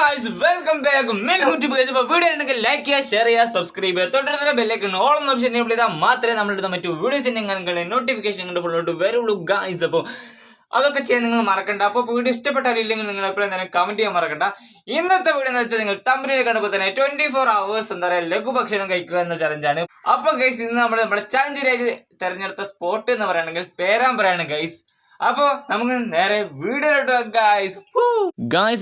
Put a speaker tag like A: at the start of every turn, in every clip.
A: Guys welcome back men YouTube guys. അപ്പോൾ video ഉണ്ടെങ്കിൽ like ചെയ്യുക, ഷെയർ ചെയ്യുക, സബ്സ്ക്രൈബ് ചെയ്യുക, തൊട്ടടുത്തുള്ള ബെല്ലൈക്കൺ ഓൾ എന്ന ഓപ്ഷൻ എനേബിൾ ചെയ്താൽ മാത്രമേ നമ്മളുടെ മറ്റു വീഡിയോസിൻ്റെ നിങ്ങൾക്ക് നോട്ടിഫിക്കേഷൻ കൊണ്ട് ഫുള്ളോട്ട് വരുള്ളൂ ഗായ്സ്. അപ്പോൾ അതൊക്കെ ചെയ്യാൻ നിങ്ങൾ മറക്കണ്ട. അപ്പോൾ വീഡിയോ ഇഷ്ടപ്പെട്ടാലില്ലെങ്കിൽ നിങ്ങൾ എപ്പോഴും തന്നെ കമന്റ് ചെയ്യാൻ മറക്കണ്ട. ഇന്നത്തെ വീഡിയോ എന്ന് വെച്ചാൽ നിങ്ങൾ തമ്പനിയിൽ കണ്ടപ്പോൾ തന്നെ 24 hours എന്താ പറയുക ലഘുഭക്ഷണം കഴിക്കുക എന്ന ചലഞ്ചാണ്. അപ്പോൾ ഗൈസ് ഇന്ന് നമ്മുടെ ചലഞ്ചിനായിട്ട് തിരഞ്ഞെടുത്ത സ്പോട്ട് എന്ന് പറയുകയാണെങ്കിൽ പേരാമ്പ്രയാണ് ഗൈസ്. അപ്പോൾ നമുക്ക് നേരെ വീഡിയോയിലോട്ട് ഗായ്സ്.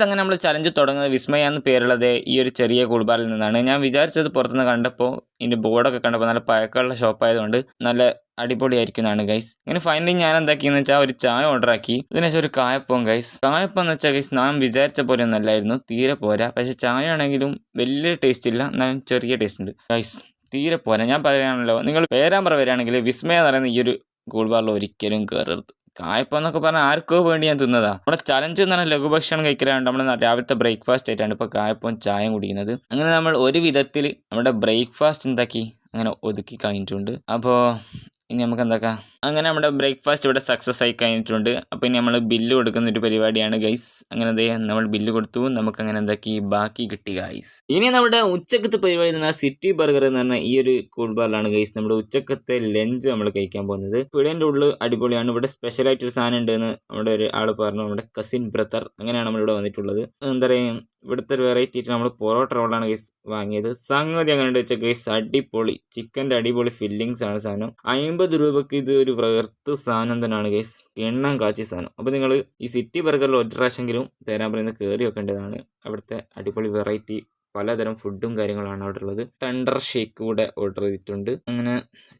A: അങ്ങനെ നമ്മൾ ചലഞ്ച് തുടങ്ങുന്നത് വിസ്മയ എന്ന് പേരുള്ളത് ഈ ഒരു ചെറിയ കുൾബാറിൽ നിന്നാണ്. ഞാൻ വിചാരിച്ചത് പുറത്തുനിന്ന് കണ്ടപ്പോൾ ഇതിൻ്റെ ബോർഡൊക്കെ കണ്ടപ്പോൾ നല്ല പഴക്കമുള്ള ഷോപ്പായതുകൊണ്ട് നല്ല അടിപൊളിയായിരിക്കുന്നതാണ് ഗൈസ്. ഇങ്ങനെ ഫൈനലി ഞാൻ എന്താക്കിയെന്ന് വെച്ചാൽ ഒരു ചായ ഓർഡർ ആക്കി. ഇതിനുശേഷം ഒരു കായപ്പം ഗൈസ്. കായപ്പം എന്ന് വെച്ചാൽ ഗൈസ് ഞാൻ വിചാരിച്ച പോലെ ഒന്നും അല്ലായിരുന്നു, തീരെ പോരാ. പക്ഷെ ചായ ആണെങ്കിലും വലിയ ടേസ്റ്റ് ഇല്ല, എന്നാലും ചെറിയ ടേസ്റ്റ് ഉണ്ട് ഗൈസ്, തീരെ പോരാ. ഞാൻ പറയാണല്ലോ, നിങ്ങൾ പേരാമ്പ്ര വരികയാണെങ്കിൽ വിസ്മയ എന്ന് പറയുന്ന ഈ ഒരു കൂൾബാറിൽ ഒരിക്കലും കയറരുത്. കായപ്പം എന്നൊക്കെ പറഞ്ഞാൽ ആർക്കോ വേണ്ടി ഞാൻ തിന്നതാ. നമ്മുടെ ചലഞ്ച് എന്ന് പറഞ്ഞാൽ ലഘുഭക്ഷണം കഴിക്കലാണ്. നമ്മൾ രാവിലത്തെ ബ്രേക്ക്ഫാസ്റ്റ് ആയിട്ടാണ് ഇപ്പോൾ കായപ്പം ചായയും കുടിക്കുന്നത്. അങ്ങനെ നമ്മൾ ഒരു വിധത്തിൽ നമ്മുടെ ബ്രേക്ക്ഫാസ്റ്റ് എന്താക്കി അങ്ങനെ ഒതുക്കി കഴിഞ്ഞിട്ടുണ്ട്. അപ്പോൾ ഇനി നമുക്ക് എന്താക്കാം, അങ്ങനെ നമ്മുടെ ബ്രേക്ക്ഫാസ്റ്റ് ഇവിടെ സക്സസ് ആയി കഴിഞ്ഞിട്ടുണ്ട്. അപ്പോൾ ഇനി നമ്മൾ ബില്ല് കൊടുക്കുന്ന ഒരു പരിപാടിയാണ് ഗൈസ്. അങ്ങനെ നമ്മൾ ബില്ല് കൊടുത്തു, നമുക്ക് അങ്ങനെ എന്താക്കി ബാക്കി കിട്ടി ഗൈസ്. ഇനി നമ്മുടെ ഉച്ചക്കത്തെ പരിപാടി എന്ന് പറഞ്ഞാൽ സിറ്റി ബർഗർ എന്ന് പറഞ്ഞാൽ ഈ ഒരു കൂൾബാറിലാണ് ഗൈസ് നമ്മുടെ ഉച്ചക്കത്തെ ലഞ്ച് നമ്മൾ കഴിക്കാൻ പോകുന്നത്. പിഴേൻ്റെ ഉള്ളിൽ അടിപൊളിയാണ്. ഇവിടെ സ്പെഷ്യലായിട്ടൊരു സാധനം ഉണ്ടെന്ന് നമ്മുടെ ഒരു ആൾ പറഞ്ഞു, നമ്മുടെ കസിൻ ബ്രദർ. അങ്ങനെയാണ് നമ്മളിവിടെ വന്നിട്ടുള്ളത്. എന്താ പറയുക, ഇവിടുത്തെ ഒരു വെറൈറ്റി ആയിട്ട് നമ്മൾ പൊറോട്ട റോളാണ് ഗൈസ് വാങ്ങിയത്. സംഗതി അങ്ങനെ ഉണ്ട് വെച്ചാൽ ഗൈസ് അടിപൊളി, ചിക്കൻ്റെ അടിപൊളി ഫില്ലിങ്സ് ആണ് സാധനം. 50 രൂപക്ക് ഇത് ഒരു വെറുത്ത് സാധനം തന്നെയാണ് ഗൈസ്, എണ്ണം കാച്ചി സാധനം. അപ്പോൾ നിങ്ങൾ ഈ സിറ്റി ബർഗറിൽ ഒരു പ്രാവശ്യമെങ്കിലും പേരാമ്പ്രയിൽ കയറി വെക്കേണ്ടതാണ്. അവിടുത്തെ അടിപൊളി വെറൈറ്റി പലതരം ഫുഡും കാര്യങ്ങളാണ് അവിടെ ഉള്ളത്. ടെൻഡർ ഷേക്ക് കൂടെ ഓർഡർ ചെയ്തിട്ടുണ്ട്. അങ്ങനെ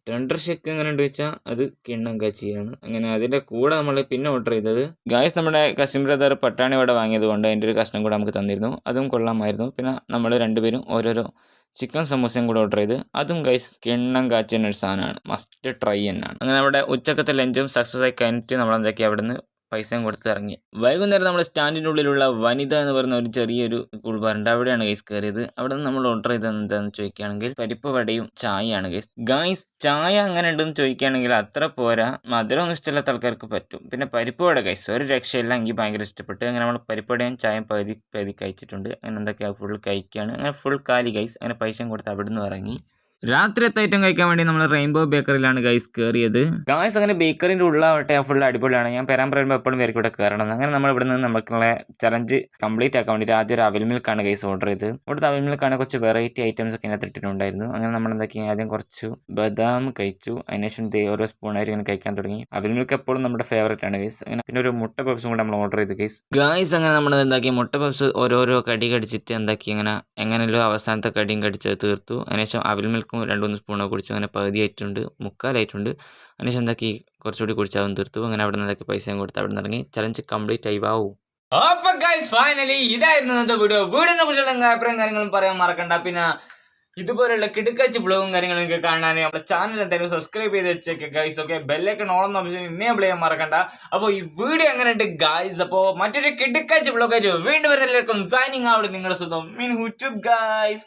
A: ടെൻഡർ ഷേക്ക് എങ്ങനെ ഉണ്ട് വെച്ചാൽ അത് കിണ്ണം കാച്ചിയാണ്. അങ്ങനെ അതിൻ്റെ കൂടെ നമ്മൾ പിന്നെ ഓർഡർ ചെയ്തത് ഗായ്സ് നമ്മുടെ കസിൻ ബ്രദർ പട്ടാണി വട വാങ്ങിയത് കൊണ്ട് അതിൻ്റെ ഒരു കഷ്ണം കൂടെ നമുക്ക് തന്നിരുന്നു, അതും കൊള്ളാമായിരുന്നു. പിന്നെ നമ്മൾ രണ്ടുപേരും ഓരോരോ ചിക്കൻ സമൂസയും കൂടെ ഓർഡർ ചെയ്ത് അതും ഗൈസ് കിണ്ണം കാച്ചുന്ന ഒരു സാധനമാണ്, മസ്റ്റ് ട്രൈ തന്നെയാണ്. അങ്ങനെ നമ്മുടെ ഉച്ചക്കത്തെ ലഞ്ചും സക്സസ് ആയി കഴിഞ്ഞിട്ട് നമ്മൾ എന്താക്കി അവിടെ നിന്ന് പൈസയും കൊടുത്ത് ഇറങ്ങി. വൈകുന്നേരം നമ്മുടെ സ്റ്റാൻഡിൻ്റെ ഉള്ളിലുള്ള വനിത എന്ന് പറയുന്ന ഒരു ചെറിയൊരു കൂൾബാറുണ്ട്, അവിടെയാണ് ഗൈസ് കയറിയത്. അവിടെ നിന്ന് നമ്മൾ ഓർഡർ ചെയ്തത് എന്താണെന്ന് ചോദിക്കുകയാണെങ്കിൽ പരിപ്പ് വടയും ചായയാണ് ഗൈസ്. ഗൈസ് ചായ അങ്ങനെ ഉണ്ടെന്ന് ചോദിക്കുകയാണെങ്കിൽ അത്ര പോരാ, മധുരമൊന്നും ഇഷ്ടമില്ലാത്ത ആൾക്കാർക്ക് പറ്റും. പിന്നെ പരിപ്പ് വട ഗൈസ് ഒരു രക്ഷയില്ല, എനിക്ക് ഭയങ്കര ഇഷ്ടപ്പെട്ടു. അങ്ങനെ നമ്മൾ പരിപ്പ് വടയും ചായയും പകുതി കഴിച്ചിട്ടുണ്ട്. അങ്ങനെ എന്തൊക്കെയാണ് ഫുൾ കഴിക്കുകയാണ്. അങ്ങനെ ഫുൾ കാലി ഗൈസ്. അങ്ങനെ പൈസയും കൊടുത്ത് അവിടെ നിന്ന് ഇറങ്ങി. രാത്രിയത്തെ ഐറ്റം കഴിക്കാൻ വേണ്ടി നമ്മൾ റെയിൻബോ ബേക്കറിയിലാണ് ഗൈസ് കയറിയത്. ഗൈസ് അങ്ങനെ ബേക്കറിൻ്റെ ഉള്ളാവട്ടെ ഫുൾ അടിപൊളിയാണ്. ഞാൻ പേരാമ്പ്ര വരുമ്പോൾ എപ്പോഴും പേർക്ക് ഇവിടെ കയറണം. അങ്ങനെ നമ്മൾ ഇവിടെ നിന്ന് നമുക്കുള്ള ചലഞ്ച് കംപ്ലീറ്റ് ആക്കാൻ വേണ്ടിയിട്ട് ആദ്യം ഒരു അവിൽ മിൽക്കാണ് ഗൈസ് ഓർഡർ ചെയ്ത്. ഇവിടുത്തെ അവിൽ മിൽക്കാണ് കുറച്ച് വെറൈറ്റി ഐറ്റംസ് ഒക്കെ ഇതിനകത്ത് ഇട്ടിട്ടുണ്ടായിരുന്നു. അങ്ങനെ നമ്മൾ എന്താക്കി ആദ്യം കുറച്ച് ബദാം കഴിച്ചു, അതിനുശേഷം ഓരോ സ്പൂണായിട്ട് ഇങ്ങനെ കഴിക്കാൻ തുടങ്ങി. അവിൽ മിൽക്ക് എപ്പോഴും നമ്മുടെ ഫേവറേറ്റ് ആണ് ഗൈസ്. അങ്ങനെ പിന്നെ ഒരു മുട്ട പപ്സും കൂടെ നമ്മൾ ഓർഡർ ചെയ്ത് ഗൈസ്. അങ്ങനെ നമ്മൾ എന്താക്കി മുട്ട പപ്സ് ഓരോരോ കടി കടിച്ചിട്ട് എന്താക്കി അങ്ങനെ എങ്ങനെയല്ലോ അവസാനത്തെ കടിയും കടിച്ച് തീർത്തു. അതിനുശേഷം അവിൽ മിൽക്ക് 2-3 സ്പൂണൊക്കെ കുടിച്ചു. അങ്ങനെ പകുതി ആയിട്ടുണ്ട്, മുക്കാലായിട്ടുണ്ട്. അതിനുശേഷം എന്താക്കി കുറച്ചുകൂടി കുടിച്ചാവും തീർത്തു. അങ്ങനെ അവിടെ നിന്നൊക്കെ പൈസയും കൊടുത്ത് അവിടെ നിന്ന് ഇറങ്ങി. ചലഞ്ച് കംപ്ലീറ്റ് ആയി. വാവു. അപ്പോൾ ഗൈസ് ഫൈനലി ഇതായിരുന്നു ഇന്നത്തെ വീഡിയോനെ കുറിച്ചുള്ള അഭിപ്രായം കാര്യങ്ങളും പറയാൻ മറക്കണ്ട. പിന്നെ ഇതുപോലുള്ള കിടുക്കാച്ച് വ്ലോഗും കാര്യങ്ങളൊക്കെ കാണാൻ നമ്മുടെ ചാനൽ എന്തായാലും സബ്സ്ക്രൈബ് ചെയ്ത് വെച്ചേക്ക് ഗൈസ്. ഓക്കെ, ബെല്ലൈക്കൺ ഓൺ എന്ന ഓപ്ഷൻ എനേബിൾ ചെയ്യാൻ മറക്കണ്ട. അപ്പോൾ ഈ വീഡിയോ എങ്ങനെയുണ്ട് ഗൈസ്? അപ്പോൾ മറ്റൊരു കിടുക്കാച്ച് വ്ലോഗായിട്ട് വീണ്ടും വരുന്ന എല്ലാവർക്കും സൈനിങ് ഔട്ട്, നിങ്ങളുടെ സ്വന്തം മിൻ യൂട്യൂബ് ഗൈസ്.